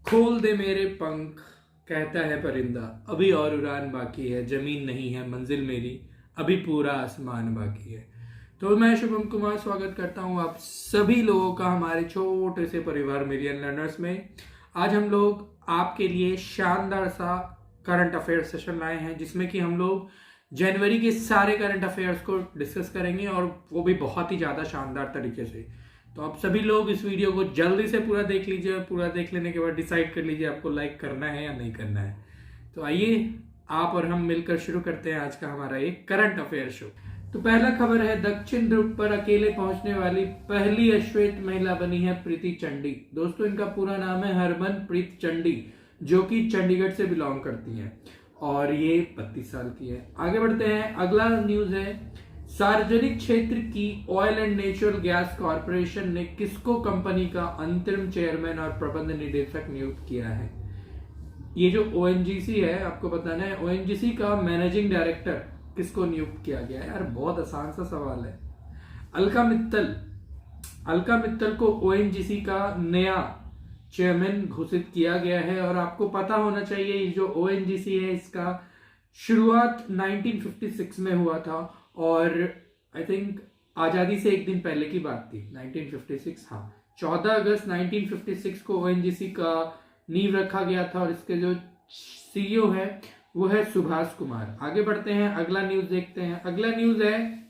खोल दे मेरे पंख कहता है परिंदा, अभी और उड़ान बाकी है, जमीन नहीं है मंजिल मेरी, अभी पूरा आसमान बाकी है। तो मैं शुभम कुमार स्वागत करता हूं आप सभी लोगों का हमारे छोटे से परिवार मिलियन लर्नर्स में। आज हम लोग आपके लिए शानदार सा करंट अफेयर सेशन लाए हैं, जिसमें कि हम लोग जनवरी के सारे करंट अफेयर्स को डिस्कस करेंगे और वो भी बहुत ही ज़्यादा शानदार तरीके से। तो आप सभी लोग इस वीडियो को जल्दी से पूरा देख लीजिए और पूरा देख लेने के बाद डिसाइड कर लीजिए आपको लाइक करना है या नहीं करना है। तो आइए आप और हम मिलकर शुरू करते हैं आज का हमारा एक करंट अफेयर शो। तो पहला खबर है, दक्षिण ध्रुव पर अकेले पहुंचने वाली पहली अश्वेत महिला बनी है प्रीति चंडी। दोस्तों, इनका पूरा नाम है हरमनप्रीत चंडी, जो कि चंडीगढ़ से बिलोंग करती हैं और ये 32 साल की है। आगे बढ़ते हैं, अगला न्यूज है, सार्वजनिक क्षेत्र की oil and natural gas corporation ने किसको कंपनी का अंतरिम चेयरमैन और प्रबंध निदेशक नियुक्त किया है। ये जो ओएनजीसी है, आपको बताना है ओएनजीसी का मैनेजिंग डायरेक्टर किसको नियुक्त किया गया है। यार बहुत आसान सा सवाल है। अलका मित्तल को ओएनजीसी का नया चेयरमैन घोषित किया गया है। और आपको पता होना चाहिए जो ओएनजीसी है इसका शुरुआत 1956 में हुआ था और आई थिंक आजादी से एक दिन पहले की बात थी, 1956। हाँ, 14 अगस्त 1956 को ओएनजीसी का नींव रखा गया था और इसके जो सीईओ है वो है सुभाष कुमार। आगे बढ़ते हैं, अगला न्यूज देखते हैं। अगला न्यूज है,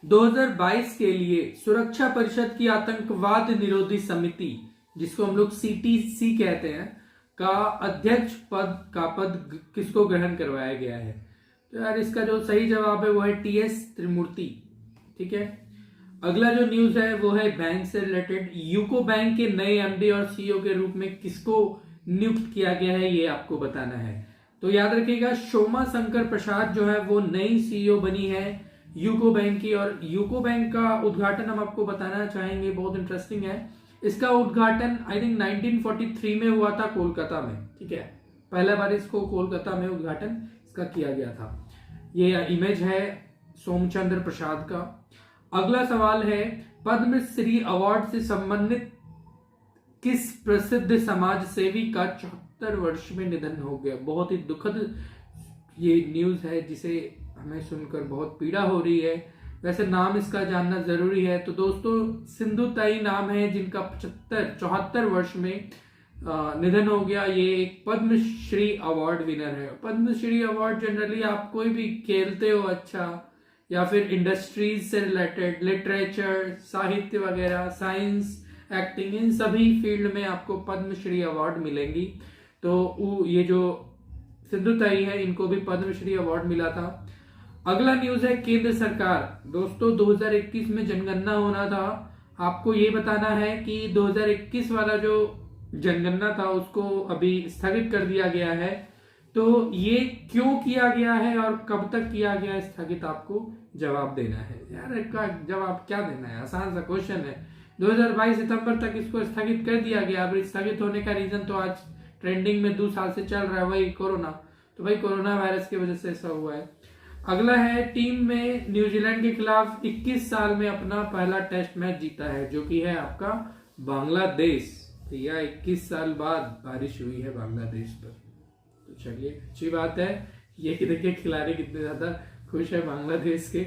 2022 के लिए सुरक्षा परिषद की आतंकवाद निरोधी समिति, जिसको हम लोग सीटीसी कहते हैं, का अध्यक्ष पद किसको ग्रहण करवाया गया है। तो यार इसका जो सही जवाब है वो है टीएस त्रिमूर्ति। ठीक है। अगला जो न्यूज है वो है बैंक से रिलेटेड, यूको बैंक के नए एमडी और सीईओ के रूप में किसको नियुक्त किया गया है, ये आपको बताना है। तो याद रखिएगा, शोमा शंकर प्रसाद जो है वो नई सीईओ बनी है यूको बैंक की। और यूको बैंक का उद्घाटन हम आपको बताना चाहेंगे, बहुत इंटरेस्टिंग है। इसका उद्घाटन आई थिंक 1943 में हुआ था कोलकाता में। ठीक है, पहला बार इसको कोलकाता में उद्घाटन इसका किया गया था। ये इमेज है सोमचंद्र प्रसाद का। अगला सवाल है, पद्मश्री अवार्ड से संबंधित किस प्रसिद्ध समाज सेवी का 74 वर्ष में निधन हो गया। बहुत ही दुखद ये न्यूज है, जिसे हमें सुनकर बहुत पीड़ा हो रही है। वैसे नाम इसका जानना जरूरी है। तो दोस्तों, सिंधु ताई नाम है, जिनका 74 वर्ष में निधन हो गया। ये एक पद्मश्री अवार्ड विनर है। पद्मश्री अवार्ड जनरली आप कोई भी खेलते हो अच्छा, या फिर इंडस्ट्रीज से रिलेटेड, लिटरेचर, साहित्य वगैरह, साइंस, एक्टिंग, इन सभी फील्ड में आपको पद्मश्री अवार्ड मिलेंगी। तो ये जो सिंधु ताई है, इनको भी पद्मश्री अवार्ड मिला था। अगला न्यूज है, केंद्र सरकार, दोस्तों 2021 में जनगणना होना था। आपको ये बताना है कि 2021 वाला जो जनगणना था उसको अभी स्थगित कर दिया गया है। तो ये क्यों किया गया है और कब तक किया गया है स्थगित, आपको जवाब देना है। यार इसका जवाब क्या देना है, आसान सा क्वेश्चन है। 2022 सितंबर तक इसको स्थगित कर दिया गया। अब स्थगित होने का रीजन तो आज ट्रेंडिंग में 2 साल से चल रहा है, वही कोरोना। तो भाई कोरोना वायरस की वजह से ऐसा हुआ है। अगला है, टीम में न्यूजीलैंड के खिलाफ 21 साल में अपना पहला टेस्ट मैच जीता है, जो कि है आपका बांग्लादेश। तो यह 21 साल बाद बारिश हुई है बांग्लादेश पर। तो चलिए, अच्छी बात है। ये कि देखिए खिलाड़ी कितने ज्यादा खुश है बांग्लादेश के।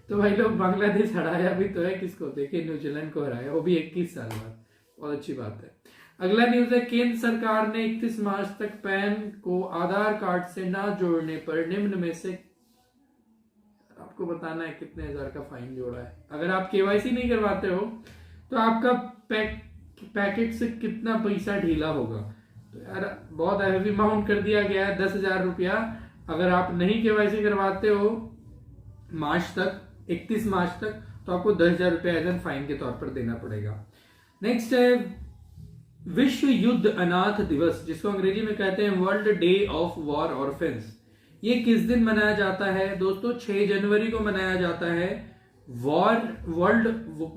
तो भाई लोग, बांग्लादेश हराया भी तो है किसको, देखिए न्यूजीलैंड को हराया, वो भी 21 साल बाद। बहुत अच्छी बात है। अगला न्यूज है, केंद्र सरकार ने 31 मार्च तक पैन को आधार कार्ड से ना जोड़ने पर निम्न में से, आपको बताना है कितने हजार का फाइन जोड़ा है। अगर आप केवाईसी नहीं करवाते हो तो आपका पैकेट से कितना पैसा ढीला होगा। तो यार बहुत हैवी अमाउंट कर दिया गया है, 10,000 रुपया। अगर आप नहीं केवाईसी करवाते हो मार्च तक, 31 मार्च तक, तो आपको 10,000 रुपया एज एन फाइन के तौर पर देना पड़ेगा। नेक्स्ट है, विश्व युद्ध अनाथ दिवस, जिसको अंग्रेजी में कहते हैं वर्ल्ड डे ऑफ वॉर ऑर्फेन्स। ये किस दिन मनाया जाता है दोस्तों? 6 जनवरी को मनाया जाता है वर्ल्ड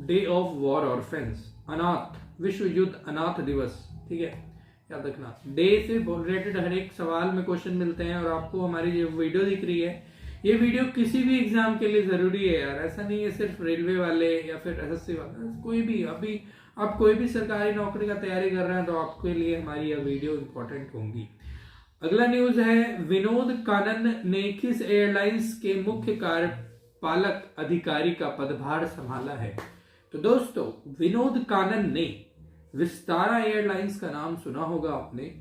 डे ऑफ वॉर ऑर्फेन्स, अनाथ, विश्व युद्ध अनाथ दिवस। ठीक है, याद रखना। डे से रिलेटेड हर एक सवाल में क्वेश्चन मिलते हैं और आपको हमारी जो वीडियो दिख रही है, ये वीडियो किसी भी एग्जाम के लिए जरूरी है यार। ऐसा नहीं है सिर्फ रेलवे वाले या फिर एसएससी वाले, कोई भी। अभी आप कोई भी सरकारी नौकरी का तैयारी कर रहे हैं तो आपके लिए हमारी यह वीडियो इंपॉर्टेंट होंगी। अगला न्यूज है, विनोद कानन ने किस एयरलाइंस के मुख्य कार्यपालक अधिकारी का पदभार संभाला है? तो दोस्तों, विनोद कानन ने विस्तारा एयरलाइंस का नाम सुना होगा आपने,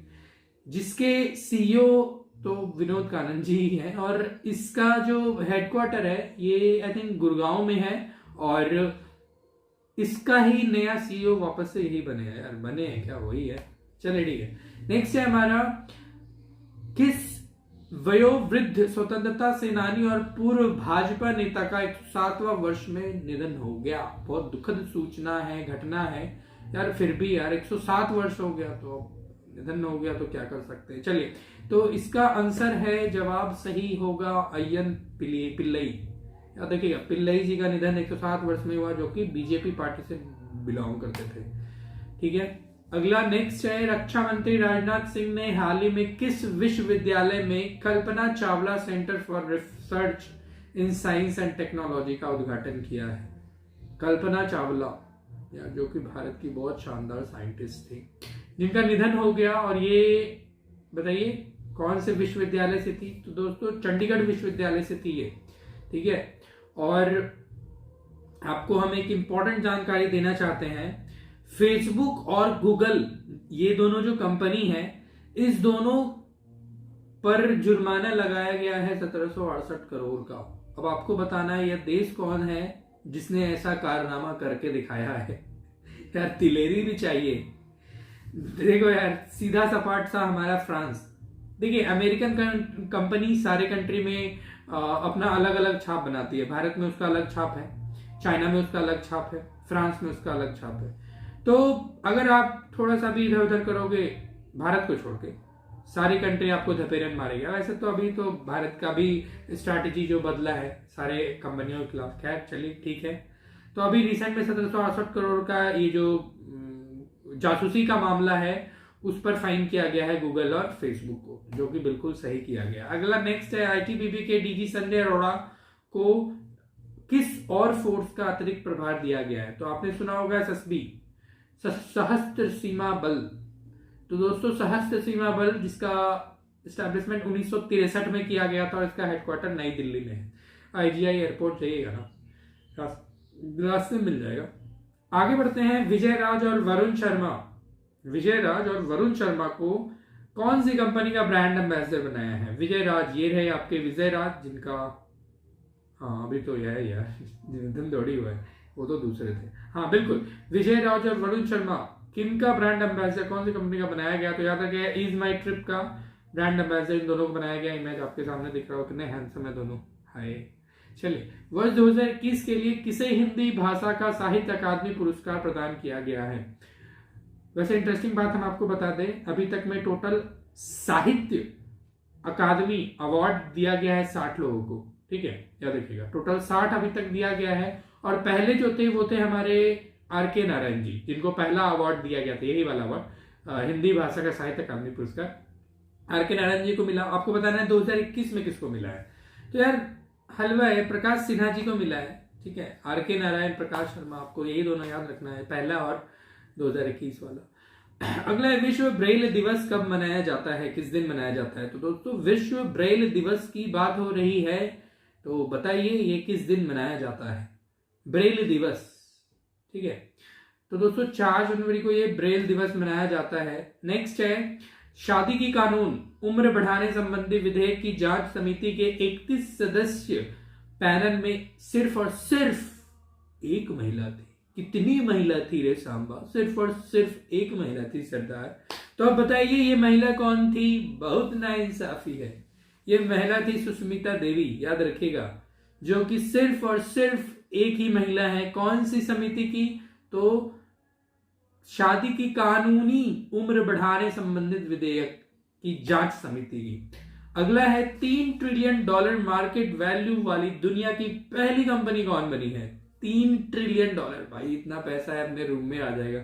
जिसके सीईओ तो विनोद कानन जी ही हैं, और इसका जो हेडक्वार्टर है ये आई थिंक गुड़गांव में है, और इसका ही नया सीईओ वापस से यही बने हैं। यार बने हैं क्या? वही है। चलिए ठीक है। नेक्स्ट है हमारा, किस वयोवृद्ध स्वतंत्रता सेनानी और पूर्व भाजपा नेता का 107वां वर्ष में निधन हो गया? बहुत दुखद सूचना है, घटना है यार। फिर भी यार 107 वर्ष हो गया तो निधन हो गया तो क्या कर सकते हैं। चलिए, तो इसका आंसर है, जवाब सही होगा अय्यन पिल्लई। याद रखिएगा, पिल्लई जी का निधन 107 वर्ष में हुआ, जो कि बीजेपी पार्टी से बिलोंग करते थे। ठीक है। अगला नेक्स्ट है, रक्षा मंत्री राजनाथ सिंह ने हाल ही में किस विश्वविद्यालय में Kalpana Chawla centre for research in science and technology का उद्घाटन किया है? कल्पना चावला यार, जो कि भारत की बहुत शानदार साइंटिस्ट थी, जिनका निधन हो गया। और ये बताइए कौन से विश्वविद्यालय से थी? तो दोस्तों, चंडीगढ़ विश्वविद्यालय से थी ये। ठीक है। और आपको हम एक इंपॉर्टेंट जानकारी देना चाहते हैं, फेसबुक और गूगल, ये दोनों जो कंपनी है, इस दोनों पर जुर्माना लगाया गया है 1768 करोड़ का। अब आपको बताना है यह देश कौन है जिसने ऐसा कारनामा करके दिखाया है। यार तिलेरी भी चाहिए। देखो यार, सीधा सपाट सा हमारा फ्रांस। देखिए, अमेरिकन कंपनी सारे कंट्री में अपना अलग अलग छाप बनाती है। भारत में उसका अलग छाप है, चाइना में उसका अलग छाप है, फ्रांस में उसका अलग छाप है। तो अगर आप थोड़ा सा भी इधर उधर करोगे भारत को छोड़ के, सारी कंट्री आपको धपेरन मारेगी। वैसे तो अभी तो भारत का भी स्ट्रैटेजी जो बदला है सारे कंपनियों के खिलाफ। खैर चलिए ठीक है। तो अभी रिसेंट में 1768 करोड़ का ये जो जासूसी का मामला है, उस पर फाइन किया गया है गूगल और फेसबुक को, जो कि बिल्कुल सही किया गया। अगला नेक्स्ट है, आईटीबीपी के डीजी संजय अरोड़ा को किस और फोर्स का अतिरिक्त प्रभार दिया गया है? तो आपने सुना होगा एसएसबी, सशस्त्र सीमा बल। तो दोस्तों, सशस्त्र सीमा बल, जिसका एस्टैब्लिशमेंट 1963 में किया गया था, और इसका हेडक्वार्टर नई दिल्ली में है। आईजीआई एयरपोर्ट जाइएगा ना, रास्ते में मिल जाएगा। आगे बढ़ते हैं, विजय राज और वरुण शर्मा को कौन सी कंपनी का ब्रांड एम्बेसडर बनाया है? विजय राज, ये रहे आपके विजय राज, जिनका हाँ अभी तो यह है यार, दिन दौड़ी हुआ है, वो तो दूसरे थे। हाँ बिल्कुल, विजय राज और वरुण शर्मा किनका ब्रांड एम्बेसडर, कौन सी कंपनी का बनाया गया? तो याद रखिए, इज माई ट्रिप का ब्रांड एम्बेसडर इन दोनों को बनाया गया। इमेज आपके सामने दिख रहा हो, कितने हैंडसम है दोनों। हाय। चलिए, वर्ष 2021 के लिए किसे हिंदी भाषा का साहित्य अकादमी पुरस्कार प्रदान किया गया है? वैसे इंटरेस्टिंग बात हम आपको बता दें, अभी तक में टोटल साहित्य अकादमी अवार्ड दिया गया है 60 लोगों को। ठीक है, याद रखिएगा, टोटल 60 अभी तक दिया गया है। और पहले जो थे वो थे हमारे आर.के. नारायण जी, जिनको पहला अवार्ड दिया गया था, यही वाला अवार्ड, हिंदी भाषा का साहित्य अकादमी पुरस्कार आर.के. नारायण जी को मिला। आपको बताना है 2021 में किसको मिला है? तो यार हलवा है, प्रकाश सिन्हा जी को मिला है। ठीक है, आर.के. नारायण, प्रकाश शर्मा, आपको यही दोनों याद रखना है, पहला और 2021 वाला। अगला है, विश्व ब्रेल दिवस कब मनाया जाता है, किस दिन मनाया जाता है? तो दोस्तों, विश्व ब्रेल दिवस की बात हो रही है, तो बताइए ये किस दिन मनाया जाता है ब्रेल दिवस? ठीक है, तो दोस्तों 4 जनवरी को ये ब्रेल दिवस मनाया जाता है। नेक्स्ट है, शादी की कानून उम्र बढ़ाने संबंधी विधेयक की जांच समिति के 31 सदस्य पैनल में सिर्फ और सिर्फ एक महिला थी। कितनी महिला थी रे सांबा? सिर्फ और सिर्फ एक महिला थी सरदार। तो अब बताइए ये महिला कौन थी? बहुत नाइंसाफी है, ये महिला थी सुष्मिता देवी, याद रखिएगा, जो कि सिर्फ और सिर्फ एक ही महिला है। कौन सी समिति की? तो शादी की कानूनी उम्र बढ़ाने संबंधित विधेयक की जांच समिति की। अगला है, $3 ट्रिलियन मार्केट वैल्यू वाली दुनिया की पहली कंपनी कौन बनी है? $3 ट्रिलियन, भाई इतना पैसा है अपने रूम में आ जाएगा।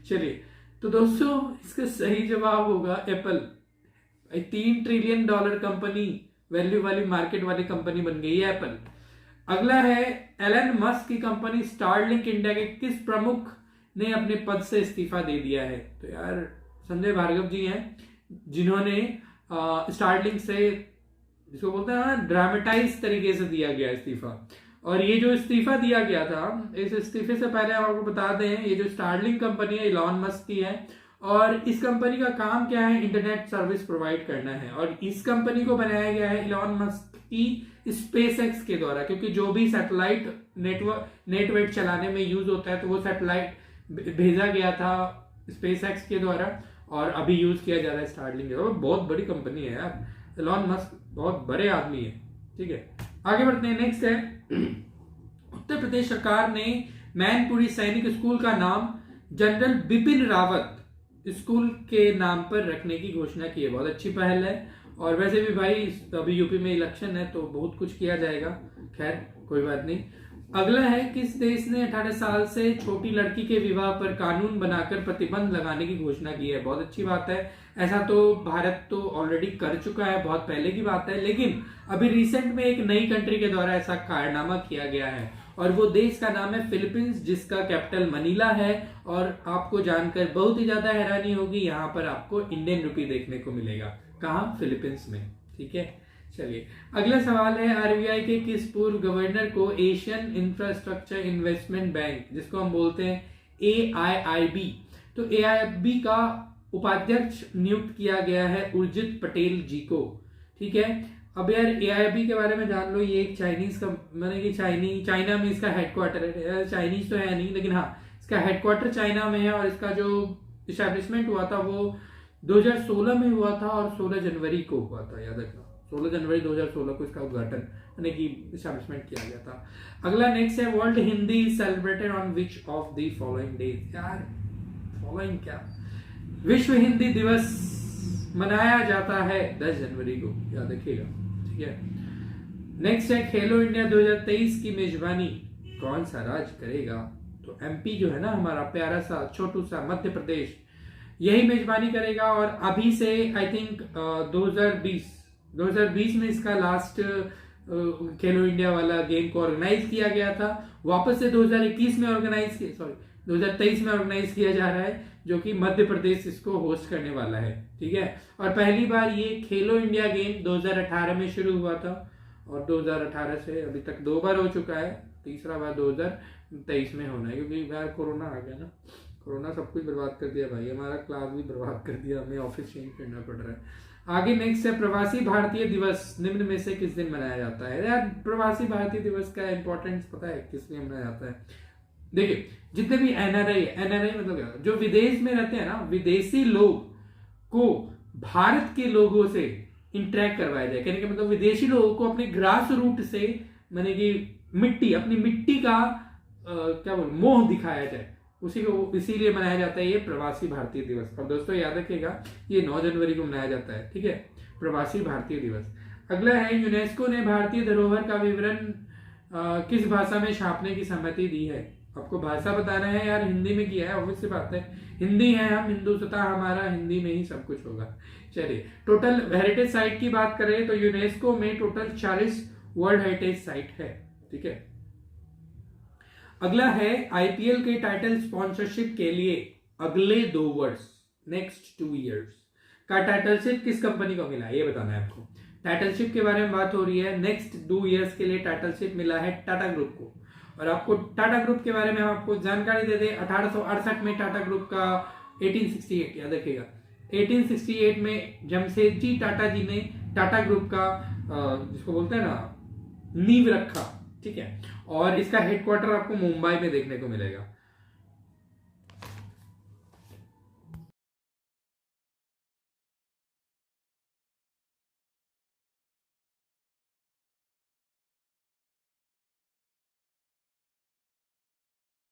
चलिए, तो दोस्तों इसका सही जवाब होगा एप्पल। $3 ट्रिलियन कंपनी वैल्यू वाली मार्केट वाली कंपनी बन गई है एप्पल। अगला है, एलन मस्क की कंपनी स्टारलिंक इंडिया के किस प्रमुख ने अपने पद से इस्तीफा दे दिया है। तो यार संजय भार्गव जी हैं जिन्होंने स्टारलिंक से, जिसको बोलते हैं ना, ड्रामेटाइज तरीके से दिया गया इस्तीफा। और ये जो इस्तीफा दिया गया था, इस इस्तीफे से पहले हम आपको बता दें, ये जो स्टारलिंक कंपनी है इलॉन मस्क की है, और इस कंपनी का काम क्या है, इंटरनेट सर्विस प्रोवाइड करना है। और इस कंपनी को बनाया गया है इलॉन मस्क की स्पेसएक्स के द्वारा, क्योंकि जो भी सैटेलाइट नेटवर्क चलाने में यूज होता है तो वो सैटेलाइट भेजा गया था स्पेसएक्स के द्वारा, और अभी यूज किया जा रहा है स्टारलिंक के द्वारा। बहुत बड़ी कंपनी है यार, इलॉन मस्क बहुत बड़े आदमी है। ठीक है, आगे बढ़ते हैं। नेक्स्ट है, उत्तर प्रदेश सरकार ने मैनपुरी सैनिक स्कूल का नाम जनरल बिपिन रावत स्कूल के नाम पर रखने की घोषणा की है। बहुत अच्छी पहल है। और वैसे भी भाई अभी यूपी में इलेक्शन है तो बहुत कुछ किया जाएगा, खैर कोई बात नहीं। अगला है, किस देश ने 18 साल से छोटी लड़की के विवाह पर कानून बनाकर प्रतिबंध लगाने की घोषणा की है। बहुत अच्छी बात है। ऐसा तो भारत तो ऑलरेडी कर चुका है, बहुत पहले की बात है, लेकिन अभी रिसेंट में एक नई कंट्री के द्वारा ऐसा कारनामा किया गया है, और वो देश का नाम है फिलीपींस, जिसका कैपिटल मनीला है। और आपको जानकर बहुत ही ज्यादा हैरानी होगी, यहाँ पर आपको इंडियन रुपी देखने को मिलेगा। कहाँ? फिलीपींस में। ठीक है, चलिए अगला सवाल है, आरबीआई के किस पूर्व गवर्नर को एशियन इंफ्रास्ट्रक्चर इन्वेस्टमेंट बैंक, जिसको हम बोलते हैं AIIB, तो AIIB का उपाध्यक्ष नियुक्त किया गया है उर्जित पटेल जी को। ठीक है, अब यार AIIB के बारे में जान लो, ये एक चाइनीज का, मैंने कि चाइना में इसका हेडक्वार्टर है। चाइनीज तो है नहीं, लेकिन हाँ इसका हेडक्वार्टर चाइना में है। और इसका जो इस्टेब्लिशमेंट हुआ था वो 2016 में हुआ था, और 16 जनवरी को हुआ था, याद रखना 16 जनवरी 2016 को इसका उद्घाटन यानी कि इस्टेब्लिशमेंट किया गया था। अगला नेक्स्ट है, world Hindi celebrated on which of the following days. यार फॉलोइंग क्या, विश्व हिंदी दिवस मनाया जाता है 10 जनवरी को, याद रखिएगा। ठीक है, नेक्स्ट है, खेलो इंडिया 2023 की मेजबानी कौन सा राज्य करेगा? तो MP जो है ना हमारा प्यारा सा छोटू सा मध्य प्रदेश, यही मेजबानी करेगा। और अभी से आई थिंक 2020 में इसका लास्ट खेलो इंडिया वाला गेम को ऑर्गेनाइज किया गया था। वापस से 2023 में 2023 में ऑर्गेनाइज किया जा रहा है, जो कि मध्य प्रदेश इसको होस्ट करने वाला है। ठीक है, और पहली बार ये खेलो इंडिया गेम 2018 में शुरू हुआ था, और 2018 से अभी तक 2 बार हो चुका है, तीसरा बार 2023 में होना है, क्योंकि यार कोरोना आ गया ना, कोरोना सब कुछ बर्बाद कर दिया भाई, हमारा क्लास भी बर्बाद कर दिया, हमें ऑफिस चेंज करना पड़ रहा है। आगे नेक्स्ट है, प्रवासी भारतीय दिवस निम्न में से किस दिन मनाया जाता है? यार प्रवासी भारतीय दिवस का इंपॉर्टेंस पता है किस लिए मनाया जाता है? देखिए, जितने भी NRI मतलब क्या, जो विदेश में रहते हैं ना, विदेशी लोग को भारत के लोगों से इंटरेक्ट करवाया जाए। कहने का मतलब विदेशी लोगों को अपने ग्रास रूट से, माने कि अपनी मिट्टी का क्या बोल मोह दिखाया जाए, उसी को इसीलिए मनाया जाता है ये प्रवासी भारतीय दिवस। और दोस्तों याद रखिएगा, ये 9 जनवरी को मनाया जाता है। ठीक है, प्रवासी भारतीय दिवस। अगला है, यूनेस्को ने भारतीय धरोहर का विवरण किस भाषा में छापने की सहमति दी है? आपको भाषा बताना है यार, हिंदी में किया है, ऑब्वियस सी बात है, हिंदी है, हम हिंदू तथा हमारा हिंदी में ही सब कुछ होगा। चलिए, टोटल हेरिटेज साइट की बात करें तो यूनेस्को में टोटल 40 वर्ल्ड हेरिटेज साइट है। ठीक है, अगला है, IPL के टाइटल स्पॉन्सरशिप के लिए अगले 2 वर्ष, नेक्स्ट 2 इयर्स का टाइटलशिप किस कंपनी को मिला है, ये बताना है आपको। टाइटलशिप के बारे में बात हो रही है। नेक्स्ट 2 इयर्स के लिए टाइटलशिप मिला है टाटा ग्रुप को। और आपको टाटा ग्रुप के बारे में हम आपको जानकारी दे दें, 1868 में टाटा ग्रुप का 1868, याद रखिएगा, 1868 में जमशेदजी टाटा जी ने टाटा ग्रुप का जिसको बोलते हैं ना नींव रखा। ठीक है, और इसका हेडक्वार्टर आपको मुंबई में देखने को मिलेगा।